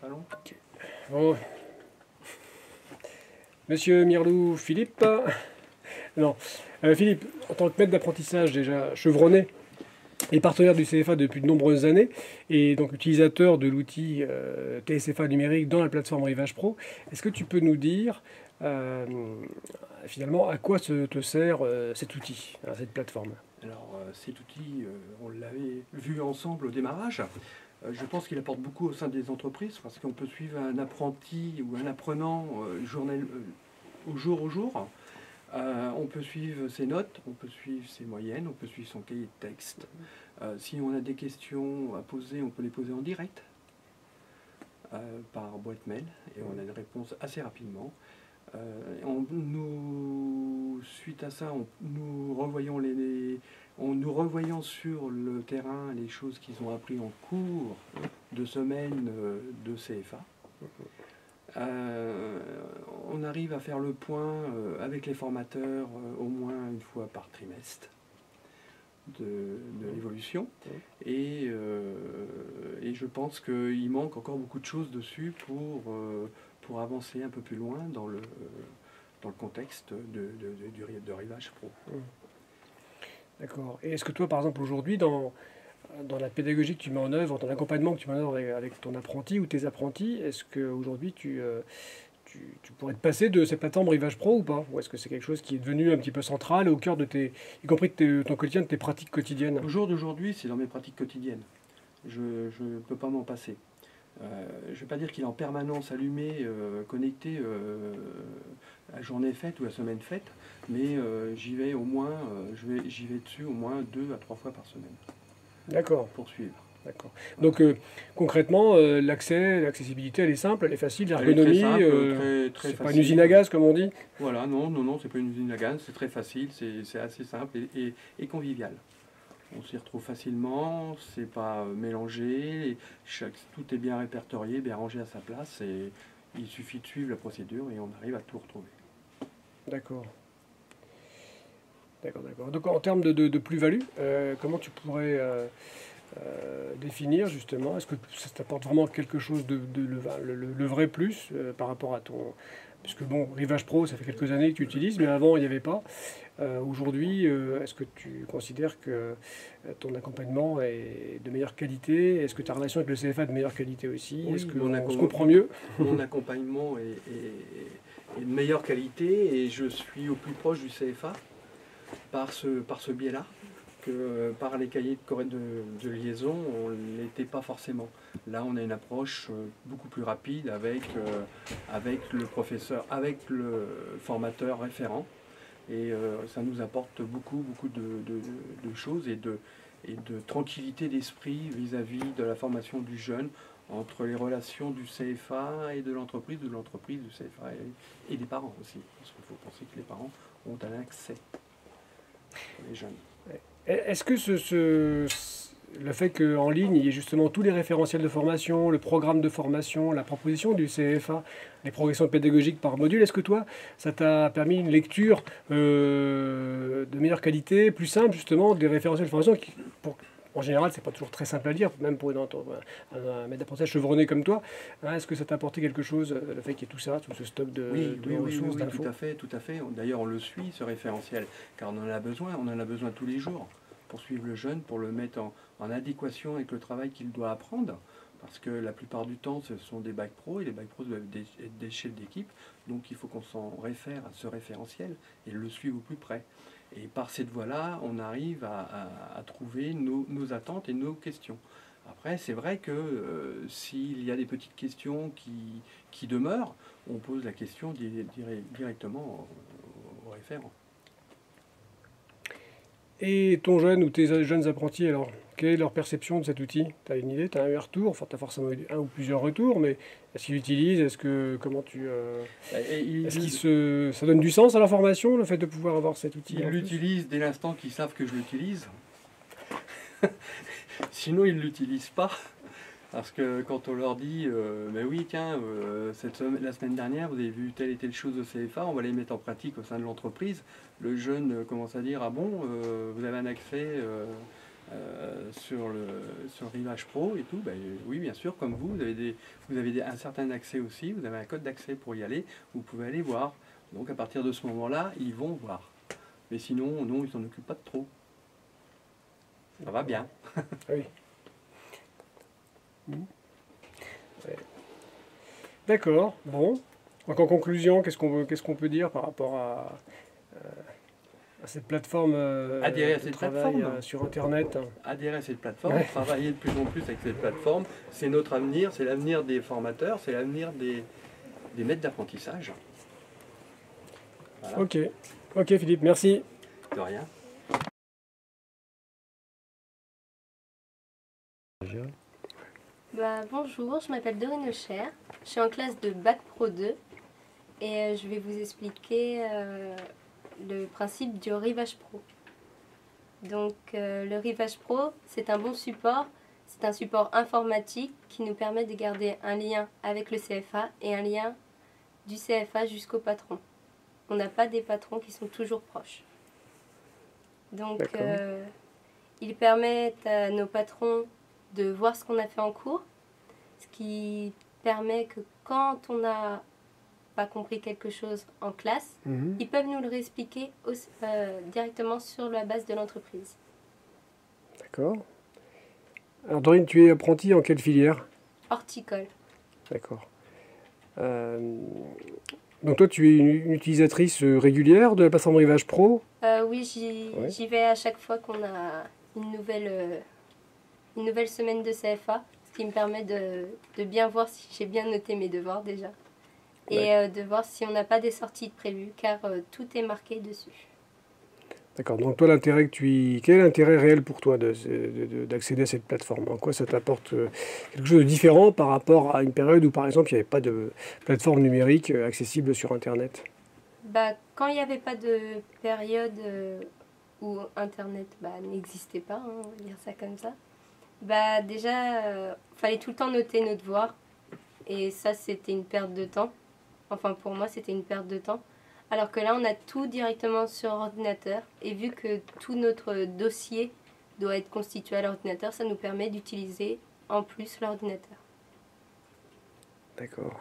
Allons. Ok. Bon. Monsieur Mirlou, Philippe. Non. Philippe, en tant que maître d'apprentissage déjà chevronné et partenaire du CFA depuis de nombreuses années, et donc utilisateur de l'outil TSFA numérique dans la plateforme Rivage Pro, est-ce que tu peux nous dire euh, finalement à quoi te sert cet outil, hein, cette plateforme? Alors cet outil, on l'avait vu ensemble au démarrage. Je pense qu'il apporte beaucoup au sein des entreprises parce qu'on peut suivre un apprenti ou un apprenant au jour au jour. On peut suivre ses notes, on peut suivre ses moyennes, on peut suivre son cahier de texte. Si on a des questions à poser, on peut les poser en direct par boîte mail et on a une réponse assez rapidement. Suite à ça, nous revoyons sur le terrain les choses qu'ils ont appris en cours de semaine de CFA. On arrive à faire le point avec les formateurs au moins une fois par trimestre de l'évolution. Et je pense qu'il manque encore beaucoup de choses dessus pour avancer un peu plus loin dans le contexte de Rivage Pro. D'accord. Et est-ce que toi, par exemple, aujourd'hui, dans la pédagogie que tu mets en œuvre, dans l'accompagnement que tu mets en œuvre avec ton apprenti ou tes apprentis, est-ce qu'aujourd'hui tu pourrais te passer de cette plateforme Rivage Pro ou pas? Ou est-ce que c'est quelque chose qui est devenu un petit peu central au cœur de y compris de ton quotidien, de tes pratiques quotidiennes? Au jour d'aujourd'hui, c'est dans mes pratiques quotidiennes. Je ne peux pas m'en passer. Je ne vais pas dire qu'il est en permanence allumé, connecté à journée faite ou à semaine faite, mais j'y vais au moins, j'y vais dessus au moins 2 à 3 fois par semaine. D'accord. Pour suivre. D'accord. Donc concrètement, l'accessibilité, elle est simple, elle est facile, Elle est très l'ergonomie, simple, très c'est facile. pas une usine à gaz comme on dit. Voilà, non, c'est pas une usine à gaz, c'est très facile, c'est assez simple et convivial. On s'y retrouve facilement, c'est pas mélangé, tout est bien répertorié, bien rangé à sa place et il suffit de suivre la procédure et on arrive à tout retrouver. D'accord. D'accord, d'accord. Donc en termes de plus-value, comment tu pourrais définir justement, est-ce que ça t'apporte vraiment quelque chose le vrai plus par rapport à ton... Puisque bon, Rivage Pro, ça fait quelques années que tu utilises, mais avant, il n'y avait pas. Aujourd'hui, est-ce que tu considères que ton accompagnement est de meilleure qualité? Est-ce que ta relation avec le CFA est de meilleure qualité aussi? Oui, Est-ce qu'on se comprend mieux? mon accompagnement est de meilleure qualité et je suis au plus proche du CFA par ce biais-là, que par les cahiers de liaison, on ne l'était pas forcément. Là, on a une approche beaucoup plus rapide avec le professeur, avec le formateur référent. Et ça nous apporte beaucoup de choses et de tranquillité d'esprit vis-à-vis de la formation du jeune entre les relations du CFA et de l'entreprise du CFA et des parents aussi. Parce qu'il faut penser que les parents ont un accès pour les jeunes. Est-ce que le fait qu'en ligne, il y ait justement tous les référentiels de formation, le programme de formation, la proposition du CFA, les progressions pédagogiques par module, est-ce que toi, ça t'a permis une lecture de meilleure qualité, plus simple justement, des référentiels de formation en général, c'est pas toujours très simple à lire, même pour un maître d'apprentissage chevronné comme toi. Hein, est-ce que ça t'a apporté quelque chose, le fait qu'il y ait tout ça, tout ce stock de ressources, d'infos? Tout à fait. D'ailleurs, on le suit, ce référentiel, car on en a besoin tous les jours pour suivre le jeune, pour le mettre en adéquation avec le travail qu'il doit apprendre. Parce que la plupart du temps, ce sont des bacs pro, et les bacs pro doivent être d'échelle d'équipe. Donc il faut qu'on s'en réfère à ce référentiel et le suive au plus près. Et par cette voie-là, on arrive à trouver nos attentes et nos questions. Après, c'est vrai que s'il y a des petites questions qui demeurent, on pose la question directement au référent. Et ton jeune ou tes jeunes apprentis, alors, quelle est leur perception de cet outil? Tu as une idée? Tu as eu un retour? Enfin, tu as forcément eu un ou plusieurs retours, mais est-ce qu'ils l'utilisent? Comment tu... est-ce ça donne du sens à la formation, le fait de pouvoir avoir cet outil Ils en plus? l'utilisent dès l'instant qu'ils savent que je l'utilise. Sinon, ils ne l'utilisent pas. Parce que quand on leur dit, mais oui, tiens, la semaine dernière, vous avez vu telle et telle chose au CFA, on va les mettre en pratique au sein de l'entreprise, le jeune commence à dire, ah bon, vous avez un accès sur Rivage Pro et tout, ben, oui, bien sûr, comme vous avez un certain accès aussi, vous avez un code d'accès pour y aller, vous pouvez aller voir. Donc à partir de ce moment-là, ils vont voir. Mais sinon, non, ils s'en occupent pas de trop. Ça va bien. Oui. Ouais. D'accord, bon. Donc en conclusion, qu'est-ce qu'on peut dire par rapport à cette plateforme Adhérer à de cette travail plateforme. sur Internet? Adhérer à cette plateforme, Ouais. travailler de plus en plus avec cette plateforme, c'est notre avenir, c'est l'avenir des formateurs, c'est l'avenir des maîtres d'apprentissage. Voilà, Ok, ok Philippe, merci. de rien. Bonjour, je m'appelle Dorine Lecher, je suis en classe de Bac Pro 2 et je vais vous expliquer le principe du Rivage Pro. Donc le Rivage Pro, c'est un bon support, c'est un support informatique qui nous permet de garder un lien avec le CFA et un lien du CFA jusqu'au patron. On n'a pas des patrons qui sont toujours proches. Donc ils permettent à nos patrons de voir ce qu'on a fait en cours, ce qui permet que quand on n'a pas compris quelque chose en classe, ils peuvent nous le réexpliquer directement sur la base de l'entreprise. D'accord. Alors Dorine, tu es apprentie en quelle filière? Horticole. D'accord. Donc toi, tu es une utilisatrice régulière de la plateforme Rivage Pro? Oui, j'y vais à chaque fois qu'on a une nouvelle semaine de CFA, ce qui me permet de bien voir si j'ai bien noté mes devoirs déjà. Et de voir si on n'a pas des sorties de prévues, car tout est marqué dessus. D'accord. Donc toi, quel est l'intérêt réel pour toi d'accéder à cette plateforme? En quoi ça t'apporte quelque chose de différent par rapport à une période où, par exemple, il n'y avait pas de plateforme numérique accessible sur Internet? Quand il n'y avait pas de période où Internet n'existait pas, hein, on va dire ça comme ça, déjà, fallait tout le temps noter nos devoirs. Et ça, c'était une perte de temps. Enfin, pour moi, c'était une perte de temps. Alors que là, on a tout directement sur ordinateur. Et vu que tout notre dossier doit être constitué à l'ordinateur, ça nous permet d'utiliser en plus l'ordinateur. D'accord.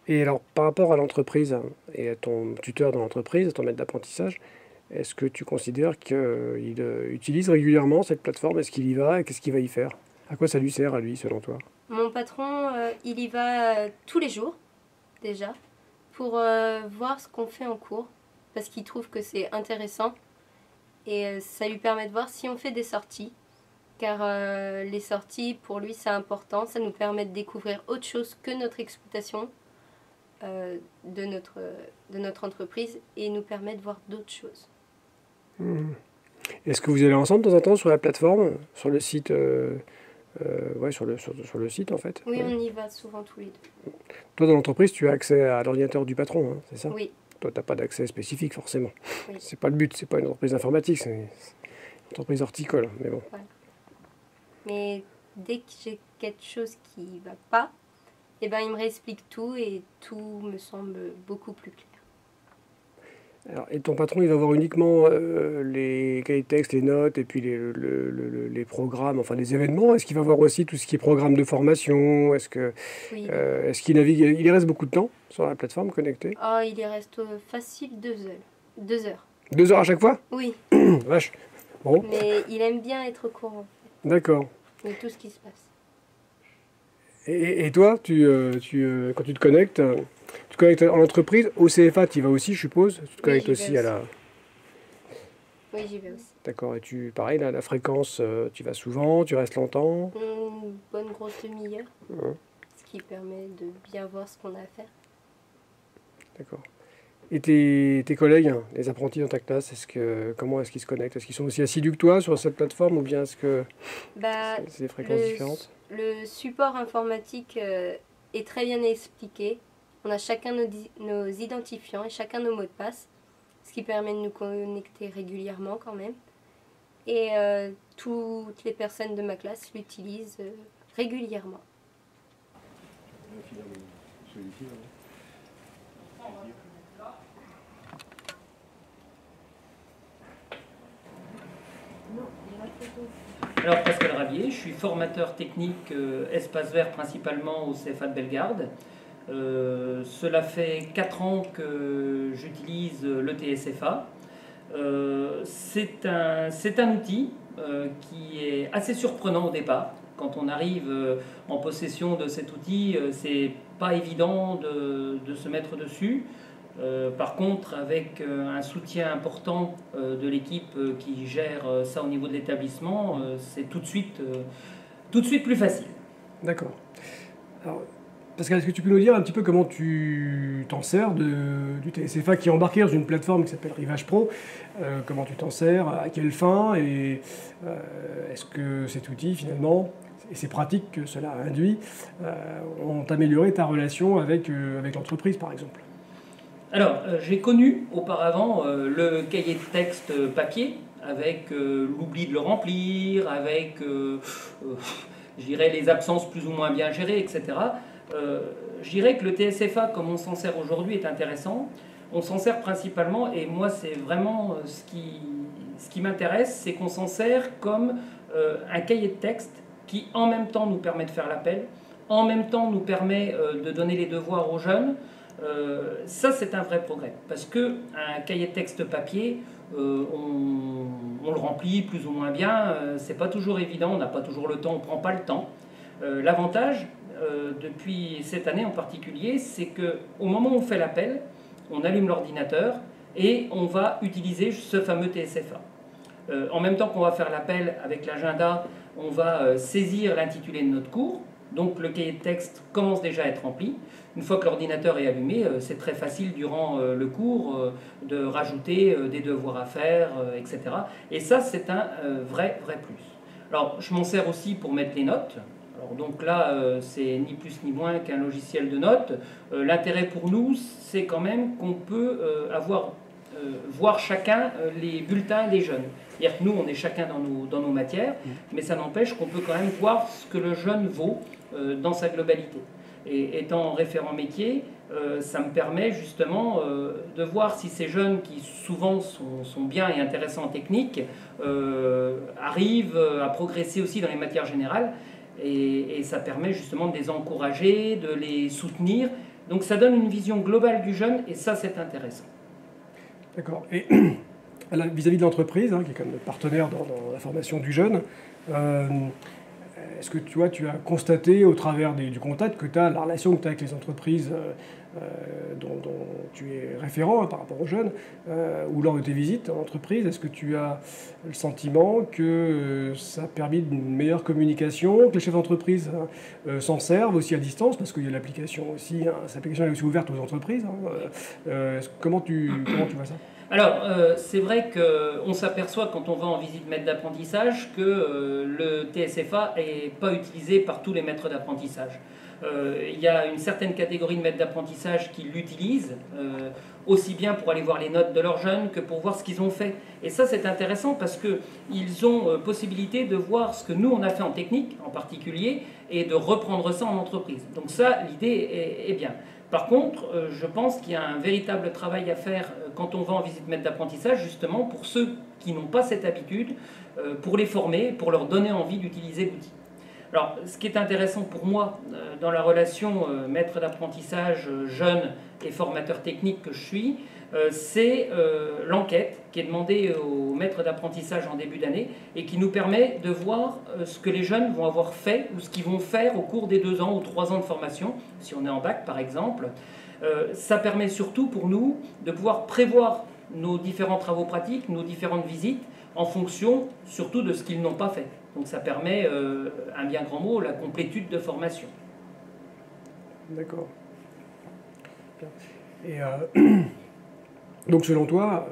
Et alors, par rapport à l'entreprise et à ton tuteur dans l'entreprise, à ton maître d'apprentissage, est-ce que tu considères qu'il utilise régulièrement cette plateforme? Est-ce qu'il y va et qu'est-ce qu'il va y faire? À quoi ça lui sert à lui, selon toi? Mon patron, il y va tous les jours, déjà, pour voir ce qu'on fait en cours, parce qu'il trouve que c'est intéressant. Et ça lui permet de voir si on fait des sorties, car les sorties, pour lui, c'est important. Ça nous permet de découvrir autre chose que notre exploitation de notre entreprise et nous permet de voir d'autres choses. Est-ce que vous allez ensemble de temps en temps sur la plateforme, sur le site ouais, sur le site en fait? Oui, Ouais. on y va souvent tous les deux. Toi, dans l'entreprise, tu as accès à l'ordinateur du patron, hein, c'est ça? Oui, Toi, tu n'as pas d'accès spécifique forcément. oui. C'est pas le but, c'est pas une entreprise informatique, c'est une entreprise horticole. Mais bon. Mais dès que j'ai quelque chose qui va pas, eh ben, il me réexplique tout et tout me semble beaucoup plus clair. Alors, et ton patron, il va voir uniquement les cahiers de texte, les notes et puis les programmes, enfin les événements. Est-ce qu'il va voir aussi tout ce qui est programme de formation? Oui. Est-ce qu'il navigue? Il y reste beaucoup de temps sur la plateforme connectée? Oh, il y reste facile 2 heures. 2 heures. 2 heures à chaque fois? Oui, Vache. Bon, mais il aime bien être au courant d'accord. de tout ce qui se passe. Et toi, quand tu te connectes en entreprise, au CFA, tu y vas aussi, je suppose. Tu te connectes j'y vais aussi à la. Oui, j'y vais aussi. D'accord. Et pareil, la fréquence, tu vas souvent, tu restes longtemps. Une bonne grosse demi-heure, Ouais, ce qui permet de bien voir ce qu'on a à faire. d'accord. Et tes collègues, hein, les apprentis dans ta classe, comment est-ce qu'ils se connectent? Est-ce qu'ils sont aussi assidus que toi sur cette plateforme ou bien est-ce que Bah, c'est des fréquences différentes? le support informatique est très bien expliqué. On a chacun nos identifiants et chacun nos mots de passe, ce qui permet de nous connecter régulièrement quand même. Et toutes les personnes de ma classe l'utilisent régulièrement. Alors Pascal Rabier, je suis formateur technique espace vert principalement au CFA de Bellegarde. Cela fait 4 ans que j'utilise le TSFA. C'est un outil qui est assez surprenant au départ. Quand on arrive en possession de cet outil, c'est pas évident de se mettre dessus. Par contre, avec un soutien important de l'équipe qui gère ça au niveau de l'établissement, c'est tout de suite plus facile. D'accord. Alors, Pascal, est-ce que tu peux nous dire un petit peu comment tu t'en sers du TSFA qui est embarqué dans une plateforme qui s'appelle Rivage Pro? Comment tu t'en sers? À quelle fin? Et est-ce que cet outil, finalement, et ces pratiques que cela induit, ont amélioré ta relation avec l'entreprise, par exemple? Alors, j'ai connu auparavant le cahier de texte papier, avec l'oubli de le remplir, avec, je dirais, les absences plus ou moins bien gérées, etc. Je dirais que le TSFA, comme on s'en sert aujourd'hui, est intéressant. On s'en sert principalement, et moi, c'est vraiment ce qui m'intéresse, c'est qu'on s'en sert comme un cahier de texte qui, en même temps, nous permet de faire l'appel, en même temps, nous permet de donner les devoirs aux jeunes. Ça, c'est un vrai progrès, parce qu'un cahier de texte papier, on le remplit plus ou moins bien, c'est pas toujours évident, on n'a pas toujours le temps, on prend pas le temps. L'avantage, depuis cette année en particulier, c'est qu'au moment où on fait l'appel, on allume l'ordinateur et on va utiliser ce fameux TSFA. En même temps qu'on va faire l'appel avec l'agenda, on va saisir l'intitulé de notre cours, donc le cahier de texte commence déjà à être rempli. Une fois que l'ordinateur est allumé, c'est très facile durant le cours de rajouter des devoirs à faire, etc. Et ça, c'est un vrai plus. Alors, je m'en sers aussi pour mettre les notes. Alors, donc là, c'est ni plus ni moins qu'un logiciel de notes. L'intérêt pour nous, c'est quand même qu'on peut voir chacun les bulletins des jeunes. C'est-à-dire que nous, on est chacun dans nos matières, mais ça n'empêche qu'on peut quand même voir ce que le jeune vaut dans sa globalité. Et étant référent métier, ça me permet justement de voir si ces jeunes qui souvent sont bien et intéressants en technique arrivent à progresser aussi dans les matières générales. Et ça permet justement de les encourager, de les soutenir. Donc ça donne une vision globale du jeune et ça, c'est intéressant. D'accord. Et vis-à-vis de l'entreprise, qui est comme partenaire dans la formation du jeune, est-ce que tu as constaté au travers du contact que tu as, la relation que tu as avec les entreprises dont tu es référent par rapport aux jeunes, ou lors de tes visites en entreprise, est-ce que tu as le sentiment que ça a permis une meilleure communication, que les chefs d'entreprise s'en servent aussi à distance, parce qu'il y a l'application aussi, cette application est aussi ouverte aux entreprises. Comment tu vois ça? Alors, c'est vrai qu'on s'aperçoit quand on va en visite maître d'apprentissage que le TSFA n'est pas utilisé par tous les maîtres d'apprentissage. Il y a une certaine catégorie de maîtres d'apprentissage qui l'utilisent, aussi bien pour aller voir les notes de leurs jeunes que pour voir ce qu'ils ont fait. Et ça, c'est intéressant parce qu'ils ont possibilité de voir ce que nous, on a fait en technique en particulier et de reprendre ça en entreprise. Donc ça, l'idée est bien. Par contre, je pense qu'il y a un véritable travail à faire quand on va en visite maître d'apprentissage, justement pour ceux qui n'ont pas cette habitude, pour les former, pour leur donner envie d'utiliser l'outil. Alors, ce qui est intéressant pour moi dans la relation maître d'apprentissage jeune et formateur technique que je suis, c'est l'enquête qui est demandée aux maîtres d'apprentissage en début d'année et qui nous permet de voir ce que les jeunes vont avoir fait ou ce qu'ils vont faire au cours des 2 ans ou 3 ans de formation, si on est en bac par exemple. Ça permet surtout pour nous de pouvoir prévoir nos différents travaux pratiques, nos différentes visites, en fonction surtout de ce qu'ils n'ont pas fait. Donc ça permet, un bien grand mot, la complétude de formation. D'accord. Et donc selon toi,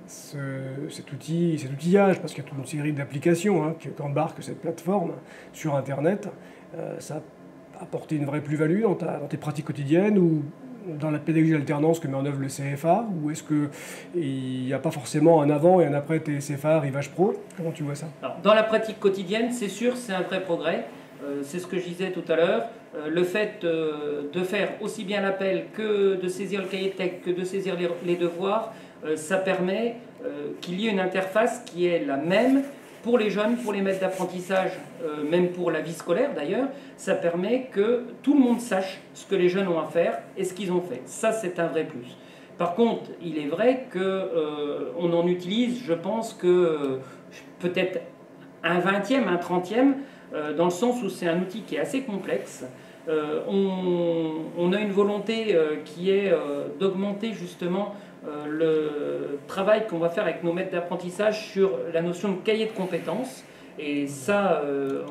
cet outillage, parce qu'il y a toute une série d'applications qu'embarque cette plateforme sur Internet, ça a apporté une vraie plus-value dans tes pratiques quotidiennes ou dans la pédagogie d'alternance que met en œuvre le CFA, ou est-ce qu'il n'y a pas forcément un avant et un après TSFA, Rivage Pro? Comment tu vois ça? Alors, dans la pratique quotidienne, c'est sûr, c'est un vrai progrès. C'est ce que je disais tout à l'heure. Le fait de faire aussi bien l'appel que de saisir le cahier de texte, que de saisir les devoirs, ça permet qu'il y ait une interface qui est la même pour les jeunes, pour les maîtres d'apprentissage, même pour la vie scolaire d'ailleurs, ça permet que tout le monde sache ce que les jeunes ont à faire et ce qu'ils ont fait. Ça, c'est un vrai plus. Par contre, il est vrai qu'on en utilise, je pense que peut-être un 20e, un 30e, dans le sens où c'est un outil qui est assez complexe. On a une volonté qui est d'augmenter justement le travail qu'on va faire avec nos maîtres d'apprentissage sur la notion de cahier de compétences. Et ça,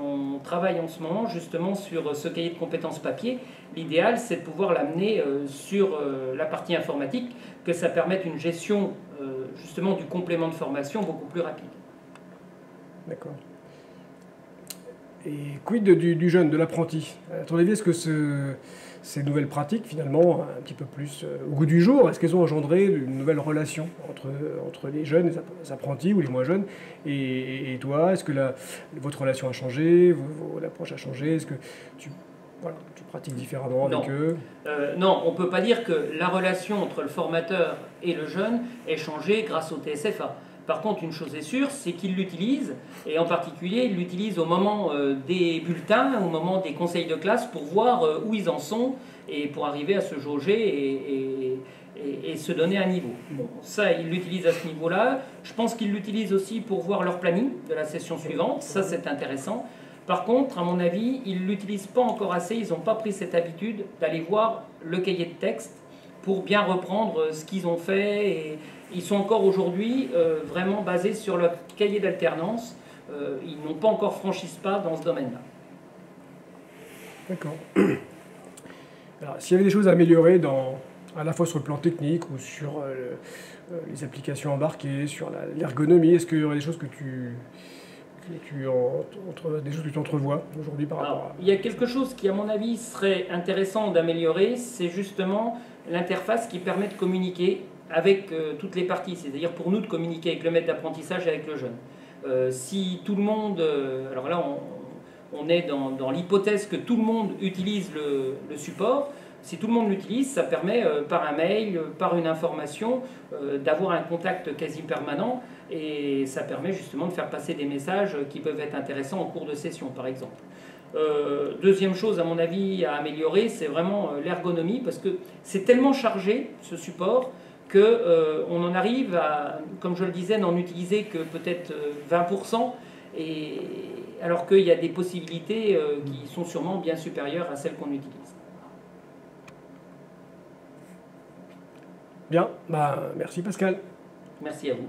on travaille en ce moment justement sur ce cahier de compétences papier. L'idéal, c'est de pouvoir l'amener sur la partie informatique, que ça permette une gestion justement du complément de formation beaucoup plus rapide. D'accord. Et quid du jeune, de l'apprenti? À ton avis, est-ce que ces nouvelles pratiques, finalement, un petit peu plus au goût du jour, est-ce qu'elles ont engendré une nouvelle relation entre les jeunes, les apprentis ou les moins jeunes, et toi? Est-ce que votre relation a changé, l'approche a changé? Est-ce que tu pratiques différemment avec eux? Non, on ne peut pas dire que la relation entre le formateur et le jeune ait changé grâce au TSFA. Par contre, une chose est sûre, c'est qu'il l'utilise, et en particulier, il l'utilise au moment des bulletins, au moment des conseils de classe, pour voir où ils en sont, et pour arriver à se jauger et se donner un niveau. Bon, ça, il l'utilise à ce niveau-là. Je pense qu'il l'utilise aussi pour voir leur planning de la session suivante. Ça, c'est intéressant. Par contre, à mon avis, ils ne l'utilisent pas encore assez, ils n'ont pas pris cette habitude d'aller voir le cahier de texte pour bien reprendre ce qu'ils ont fait. Et ils sont encore aujourd'hui vraiment basés sur leur cahier d'alternance. Ils n'ont pas encore franchi ce pas dans ce domaine-là. D'accord. Alors, s'il y avait des choses à améliorer à la fois sur le plan technique ou sur les applications embarquées, sur l'ergonomie, est-ce qu'il y aurait des choses que tu entrevois aujourd'hui par rapport à... Il y a quelque chose qui, à mon avis, serait intéressant d'améliorer, c'est justement l'interface qui permet de communiquer avec toutes les parties, c'est-à-dire pour nous de communiquer avec le maître d'apprentissage et avec le jeune. Si tout le monde... alors là, on est dans l'hypothèse que tout le monde utilise le support. Si tout le monde l'utilise, ça permet par un mail, par une information, d'avoir un contact quasi permanent, et ça permet justement de faire passer des messages qui peuvent être intéressants en cours de session, par exemple. Deuxième chose, à mon avis, à améliorer, c'est vraiment l'ergonomie, parce que c'est tellement chargé, ce support, qu'on en arrive à, comme je le disais, n'en utiliser que peut-être 20%, alors qu'il y a des possibilités qui sont sûrement bien supérieures à celles qu'on utilise. Bien, merci Pascal. Merci à vous.